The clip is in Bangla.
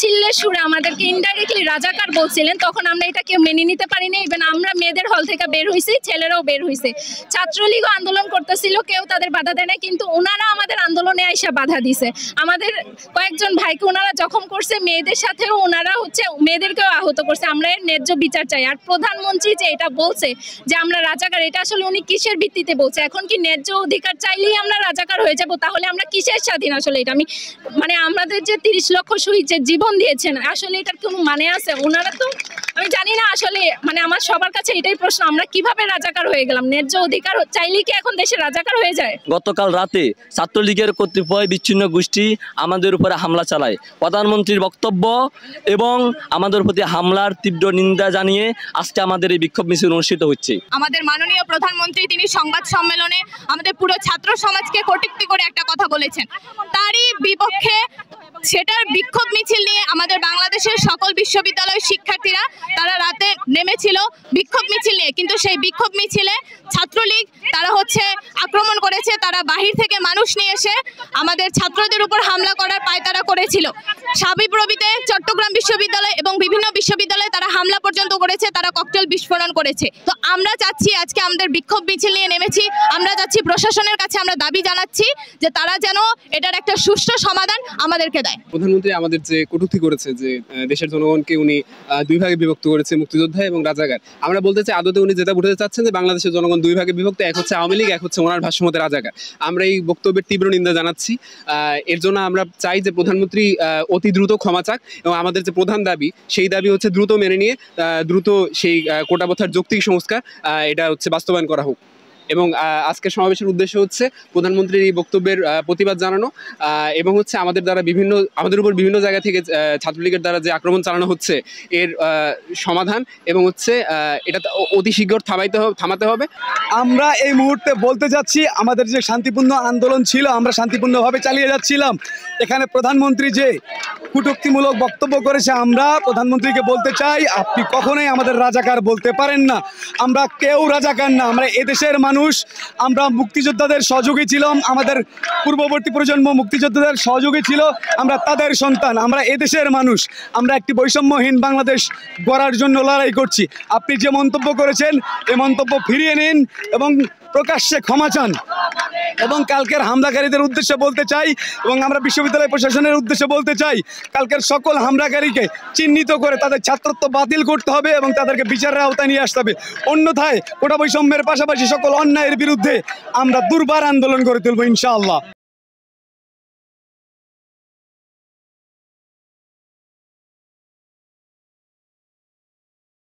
তাচ্ছিল্যের সুরে আমাদেরকে ইনডাইরেক্টলি রাজাকার বলছিলেন, তখন আমরা এটা কেউ মেনে নিতে পারিনি। ইভেন আমরা মেয়েদের হল থেকে বের হয়েছি, ছেলেরাও বের হয়েছে। ছাত্রলীগও আন্দোলন করতেছিল, কেউ তাদের বাধা দেয় না, কিন্তু ওনারা আমাদের আন্দোলনে আইসা বাধা দিছে। আমাদের কয়েকজন ভাইকে ওনারা জখম করছে, মেয়েদের সাথেও ওনারা মেয়েদেরকেও আহত করছে। আমরা এর ন্যায্য বিচার চাই। আর প্রধানমন্ত্রী যে এটা বলছে যে আমরা রাজাকার, এটা আসলে উনি কিসের ভিত্তিতে বলছে? এখন কি ন্যায্য অধিকার চাইলেই আমরা রাজাকার হয়ে যাব? তাহলে আমরা কিসের স্বাধীন? আসলে এটা আমাদের যে 30 লক্ষ শহীদ যে জীবন দিয়েছেন, আসলে এটার কোনো মানে আছে? ওনারা তো আমি জানি না আসলে, আমার সবার কাছে এটাই প্রশ্ন, আমরা কিভাবে রাজাকার হয়ে গেলাম? ন্যায্য অধিকার চাইলেই কি এখন দেশে রাজাকার হয়ে যায়? গতকাল রাতে ছাত্রলীগের কতিপয় বিচ্ছিন্ন গোষ্ঠী আমাদের উপরে হামলা চালায়। প্রধানমন্ত্রীর বক্তব্য এবং আমাদের প্রতি হামলার তীব্র নিন্দা জানিয়ে আজকে আমাদের এই বিক্ষোভ মিছিল অনুষ্ঠিত হচ্ছে। আমাদের মাননীয় প্রধানমন্ত্রী তিনি সংবাদ সম্মেলনে আমাদের পুরো ছাত্র সমাজকে কটূক্তি করে একটা কথা বলেছেন, তারই বিপক্ষে সেটার বিক্ষোভ মিছিল নিয়ে আমাদের বাংলাদেশের সকল বিশ্ববিদ্যালয়ের শিক্ষার্থীরা তারা রাতে নেমেছিল বিক্ষোভ মিছিল নিয়ে। কিন্তু সেই বিক্ষোভ মিছিলে ছাত্রলীগ তারা আক্রমণ করেছে, তারা বাহির থেকে মানুষ নিয়ে এসে আমাদের ছাত্রদের উপর হামলা করার পায়তারা করেছিল। সাবিপ্রবিতে চট্টগ্রাম বিশ্ববিদ্যালয় এবং বিভিন্ন বিশ্ববিদ্যালয়ে তারা হামলা পর্যন্ত করেছে, তারা ককটেল বিস্ফোরণ করেছে। তো আমরা চাচ্ছি, আজকে আমাদের বিক্ষোভ মিছিল নিয়ে নেমেছি, আমরা চাচ্ছি প্রশাসনের কাছে আমরা দাবি জানাচ্ছি যে তারা যেন এটার একটা সুষ্ঠু সমাধান আমাদেরকে দেয়। প্রধানমন্ত্রী আমাদের যে কটূক্তি করেছে যে দেশের জনগণকে উনি দুই ভাগে বিভক্ত করেছে, মুক্তিযোদ্ধা এবং রাজাকার। আমরা বলতে চাই আদতে উনি যেটা বুঝাতে চাচ্ছেন যে বাংলাদেশের জনগণ দুই ভাগে বিভক্ত, এক হচ্ছে আওয়ামী লীগ, এক হচ্ছে ওনার ভাষ্যমতে রাজাকার। আমরা এই বক্তব্যের তীব্র নিন্দা জানাচ্ছি। এর জন্য আমরা চাই যে প্রধানমন্ত্রী অতি দ্রুত ক্ষমা চাক এবং আমাদের যে প্রধান দাবি সেই দাবি দ্রুত মেনে নিয়ে দ্রুত সেই কোটা প্রথার যৌক্তিক সংস্কার এটা বাস্তবায়ন করা হোক। এবং আজকের সমাবেশের উদ্দেশ্য প্রধানমন্ত্রীর এই বক্তব্যের প্রতিবাদ জানানো এবং আমাদের উপর বিভিন্ন জায়গা থেকে ছাত্রলীগের দ্বারা যে আক্রমণ চালানো হচ্ছে এর সমাধান এবং এটা অতি শীঘ্র থামাতে হবে। আমরা এই মুহূর্তে বলতে যাচ্ছি আমাদের যে শান্তিপূর্ণ আন্দোলন ছিল আমরা শান্তিপূর্ণভাবে চালিয়ে যাচ্ছিলাম। এখানে প্রধানমন্ত্রী যে কটূক্তিমূলক বক্তব্য করেছে, আমরা প্রধানমন্ত্রীকে বলতে চাই আপনি কখনোই আমাদের রাজাকার বলতে পারেন না। আমরা কেউ রাজাকার না, আমরা এদেশের মানুষ। আমরা মুক্তিযোদ্ধাদের সহযোগী ছিলাম, আমাদের পূর্ববর্তী প্রজন্ম মুক্তিযোদ্ধাদের সহযোগী ছিল, আমরা তাদের সন্তান, আমরা এদেশের মানুষ। আমরা একটি বৈষম্যহীন বাংলাদেশ গড়ার জন্য লড়াই করছি। আপনি যে মন্তব্য করেছেন এই মন্তব্য ফিরিয়ে নিন এবং প্রকাশ্যে ক্ষমা চান। এবং কালকের হামলাকারীদের উদ্দেশ্যে বলতে চাই এবং আমরা বিশ্ববিদ্যালয় প্রশাসনের উদ্দেশ্যে বলতে চাই, কালকের সকল হামলাকারীকে চিহ্নিত করে তাদের ছাত্রত্ব বাতিল করতে হবে এবং তাদেরকে বিচারের আওতায় নিয়ে আসতে হবে। অন্যথায় কোটা বৈষম্যের পাশাপাশি সকল অন্যায়ের বিরুদ্ধে আমরা দুর্বার আন্দোলন করে তুলব ইনশাআল্লাহ।